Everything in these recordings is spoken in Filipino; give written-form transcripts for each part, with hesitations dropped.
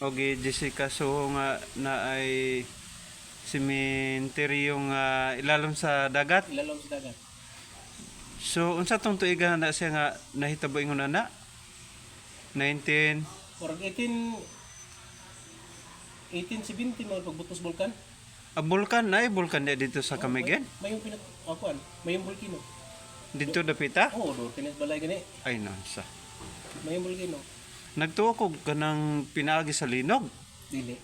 Okay, Jessica, so nga na ay sementeryo nga ilalom sa dagat. Ilalom sa dagat. So unsa tong tuiga na siya nga nahitabo ingon ana? 19 Murag 1870 mga pagbutos bulkan. bulkan na bulkan na dito sa Camiguin. May yung akuan, may yung volcano. Dito dapita? Oo, do tinis balay gani. Ay nasa. May yung volcano. Nagtuo ko kanang pinaagi sa linog. Dili.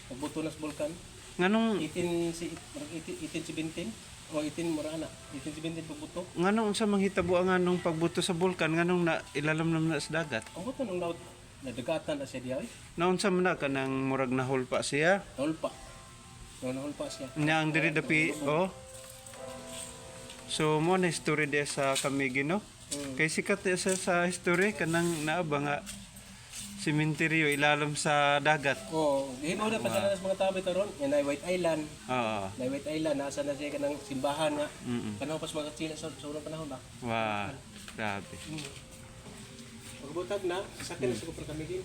Pagbuto nas bulkan. Nganong 1817 o 18 mura na. 1817 pagbuto. nganong unsa manghitabo ang anong pagbuto sa bulkan nganong na ilalom na sa dagat? Ang buto nung laut nadagatan na siya diay. Naunsa man na kanang murag nahulpa siya. Nahulpa. Nahulpa siya. Nya ang diri dapi oh. So mo na history de sa Camiguin no. Kay sikat na siya sa history kanang naaba nga sementeryo ilalom sa dagat. Oo, hibaw na pa sa mga tabi taron. Yan ay White Island. Oo. Na White Island, nasa na siya kanang simbahan nga. Mm. Panahon pas mga Chile sa unang panahon ba? Wow. Grabe. Pagbutag na, sakin na sa kupra kami din.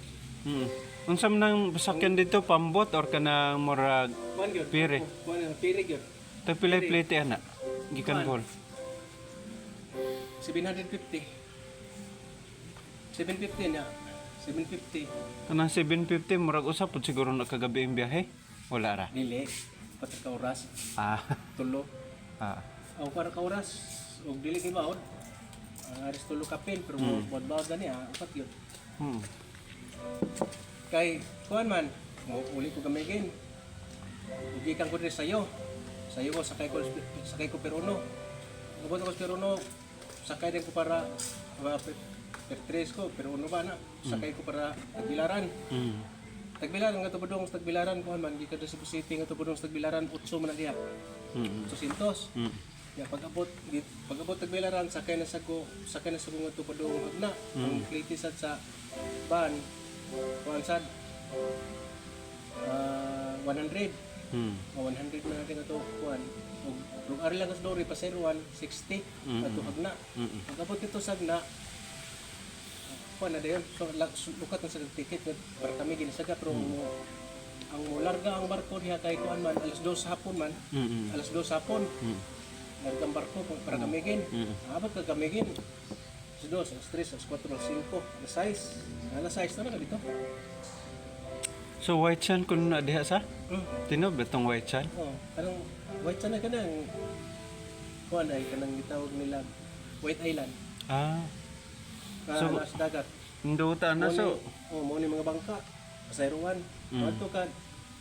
Unsa man nang sakyan dito pambot or kanang murag Kuan gyud. pire. Kuan pire gyud. Tagpilay plate ana. Gikan bol. 750. 750 na. 750. Kanang 750 murag usap pud siguro na kagabi ang biyahe. Wala ra. Dili. 4 ka oras. Ah. Tulo. Ah. Aw 4 ka oras. Og dili gibaon. Aris tulo ka pin pero buat bawat gani upat gyud. Kay kuan man, uli ko gamigin. Gikan ko diri sayo. Sayo ko sakay ko peruno. Ubot ko sa peruno, sakay din ko para pertres ko, peruno ba na. Sakay ko para Tagbilaran. Tagbilaran nga tubodong sa Tagbilaran kuan man gikan sa Cebu City nga tubodong sa Tagbilaran 8 man na diha. 800. Ya pag-abot Tagbilaran sakay na sa ko nga tubodong agna. Ang plate sad sa van kuan sad 100. 100 man natin ito kuan. Ug ari lang sa Dory Paseruan 60 ato agna. Pag-abot ito sa agna kuan na dayon. So lukat na sa ticket para kami ginisaga pero ang larga ang barko diha kay kuan man alas 2 hapon man. Alas 2 hapon. Larga ang barko para kami gin. Abot ka kami gin. Alas 2, alas 3, alas 4, alas 5, alas 6. Alas 6 na dito. So white sand kun na diha sa? Tinob betong white sand. Oh, kanang white sand na kanang kuan ay kanang gitawag nila White Island. Ah. So, Nasa dagat. Nduta na so. Mo ni mga bangka. Pasayruan.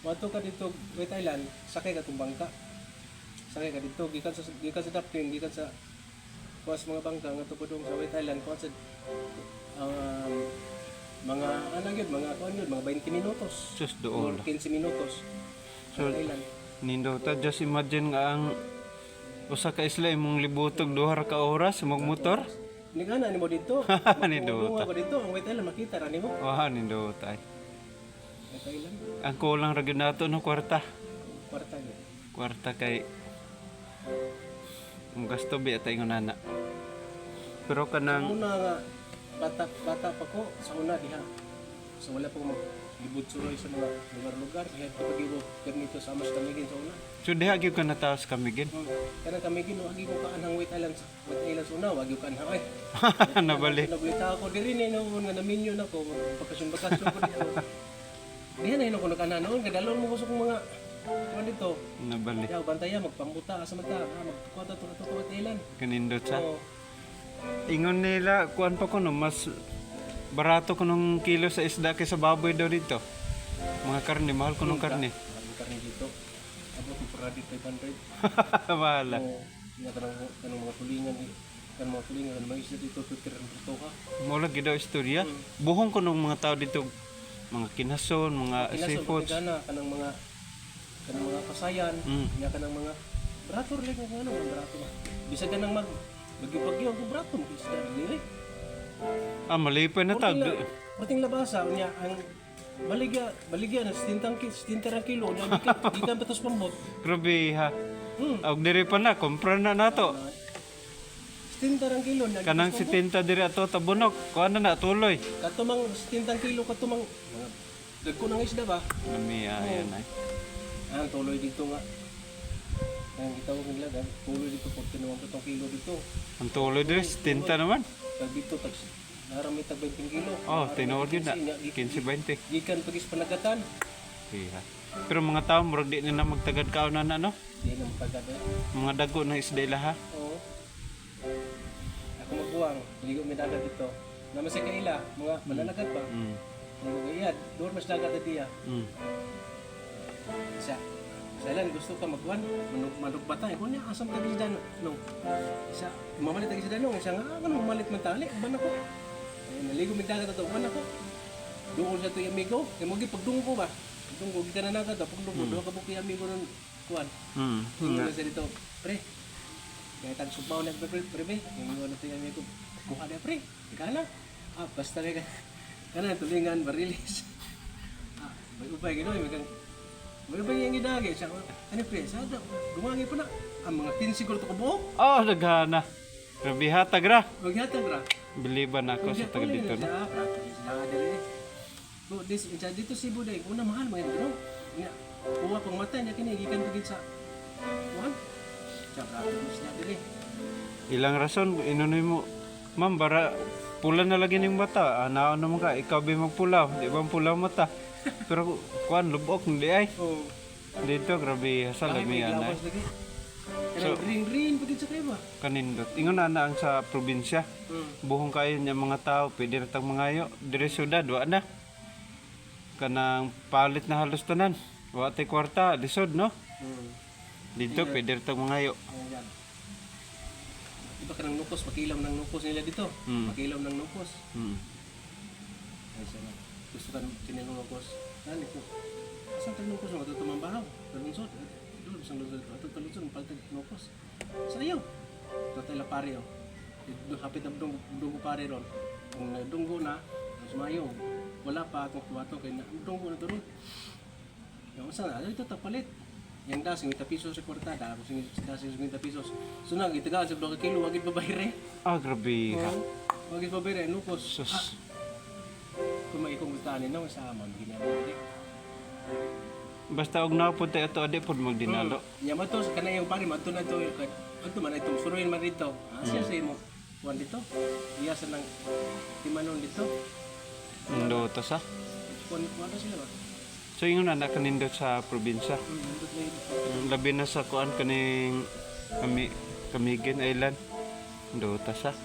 Wato ka dito White Island, sakay ka tong bangka. Sakay ka dito gikan sa Dapkin, gikan sa kuwas mga bangka nga tupodong sa White Island kuwas sa mga gyud mga kuan gyud mga 20 minutos. Sus Or dool. 15 minutos. So, White Island. Nindota just imagine nga ang usa ka isla imong libutog 2 ka oras magmotor. Nigana nimo dito. Nindota. Ako dito ang White Island makita ra nimo. Wah, nindota. White Island. Ang kulang ra gyud nato no kwarta. Kwarta gyud. Kwarta kay ang gasto bi atay ngunana. Pero kanang Una nga bata pa ko sa una diha. So wala pong maglibot suroy sa mga lugar-lugar. Kaya ito pag-iwo ganito sa amas kamigin sa una. so diha gyud ka nataos kamigin. Kaya kamigin, wagi ko kaanhang White Island sa una. Wagi ko kaanhang ay. Nabali. Nabalita ako diri na noon nga na-minion ako. Bakasyon-bakasyon ko dito. Diha na hinukunog ka na noon. Kadalon mo gusto kong mga ano dito. Nabali. Kaya bantaya, magpambuta sa mata. Magkuha ito White Island. Kanindot sa. Oo. Ingon nila kuan pa ko no mas barato ko nung kilo sa isda kaysa baboy daw dito. Mga karne mahal ko nung karne. Ang karne dito. Abot mo para dito 500. Mahala. Nga kanang mga tulingan kanang mga isda dito tutir ang dito ka. Mula gid daw istorya. Buhong ko nung mga tao dito mga kinason, mga seafoods. Kanang mga kasayan, nya kanang mga barato rin ng mga barato. Bisag kanang bagyo-bagyo ang barato mo isda dili. Malipay na tag. Perting labasa nya ang baligya na 70 kilo nya gikan patos pambot. Grabe ha. Og diri pa na kompra na nato. 70 kilo nya Kanang 70 diri ato tabunok. Kuan na tuloy. katumang 70 kilo katumang Dagko ng isda ba? Namiya, yan ay. Ah, tuloy dito nga. Ang itawag nila, tuloy dito, 41 kilo dito. Ang tuloy Dres, tinta naman. Tag dito, naramit tag 20 kilo. Oh, tinuod yun na. 15. 15-20. Gikan pagis panagatan. Iya. Pero mga tao, murag di na magtagad kaon na no? Di na magpagatan. Mga dago na isda ilaha. Oo. Ako magbuwang, ligo may dagat dito. Naman sa kaila, mga mananagat pa. Mm. Ligo kaya, doon mas dagat at iya. Mm. Isa. Sailan gusto ka magwan, manugbata. Kung niya, asam tagi sa dano. No. Isa, mamalit tagi sa dano. Isa nga, ano, mamalit man tali. Ban ako. Ay, naligo may dagat ito. Ban ako. Doon sa ito yung amigo. Kaya mo pagdunggo ba? Pagdunggo, kita na nagat. Pagdunggo, doon ka buki amigo ng kuwan. Mm. Tingnan na siya dito, pre. Kaya tag subaw na pre, yung ano ito yung amigo. Buka na pre. Ika na. Ah, basta ka. Kana, tulingan, barilis. Ah, may upay gano'n. May ba yung idagi? Siya, ano pre, sada, gumangi pa na. Ang mga 15 siguro ito ko buhok. Oh, naghana. Grabe hatag ra. Maghatag ra. Biliban ako sa taga dito no. Dito si Buday, una mahal mga ito. Kuha pang mata niya kinigikan pagin sa kuhan. Siya, prato mo siya dili. Ilang rason inunoy mo. Ma'am, bara pula na lagi ning mata. Anaon naman ka, ikaw ba magpulaw? Di ba ang pulaw mata? Pero kuan lubok hindi ay. Oo. Dito grabe hasal Ay, lagi may yan ay. glawas lagi. Kaya green pagin sa kayo ba? Kanindot. Ingon na ang sa probinsya. Buhong kayo niya mga tao, pwede na tang mangayo. Dire syudad, wa na. Kanang palit na halos tanan. Wa tay kwarta, lisod no. Dito pwede na tang mangayo. Ayan. Iba ka ng nukos, pakilam ng nukos nila dito. Pakilam ng nukos. Mm. Ay, sana. Gusto ka tinanong nukos. Nani ko. Asan tag nukos mo? Ito mambahaw. Talunsod. Doon, isang lunsod. Ito talunsod, paltag nukos. Sayo. Ito tayo pare o. Hapit na dunggo pare ron. Kung dunggo na, sumayo. Wala pa akong tuwato kaya dunggo na ito ron. Yung saan na, ito tapalit. Yang da 50 pesos sa kwarta, da ako 50 pesos. Sunag itagaan sa 2 kilo, wagid babayre. Ah, grabe ka. Wagid babayre nukos. Sus. Kung may ikong gustahan na sa amon, ginamit. Basta og napunta ito adi pod magdinalo. Ya mato kana yung pare mato na to adto man itong suruin man dito. Siya sa imo kuan dito. Iya sa nang timanon dito. Ndo to sa. Kuan sila ba? So ingon na kanindot sa probinsya. Nandot na yun. Labi na sa kuan kaning Camiguin Island. Ndo ta sa.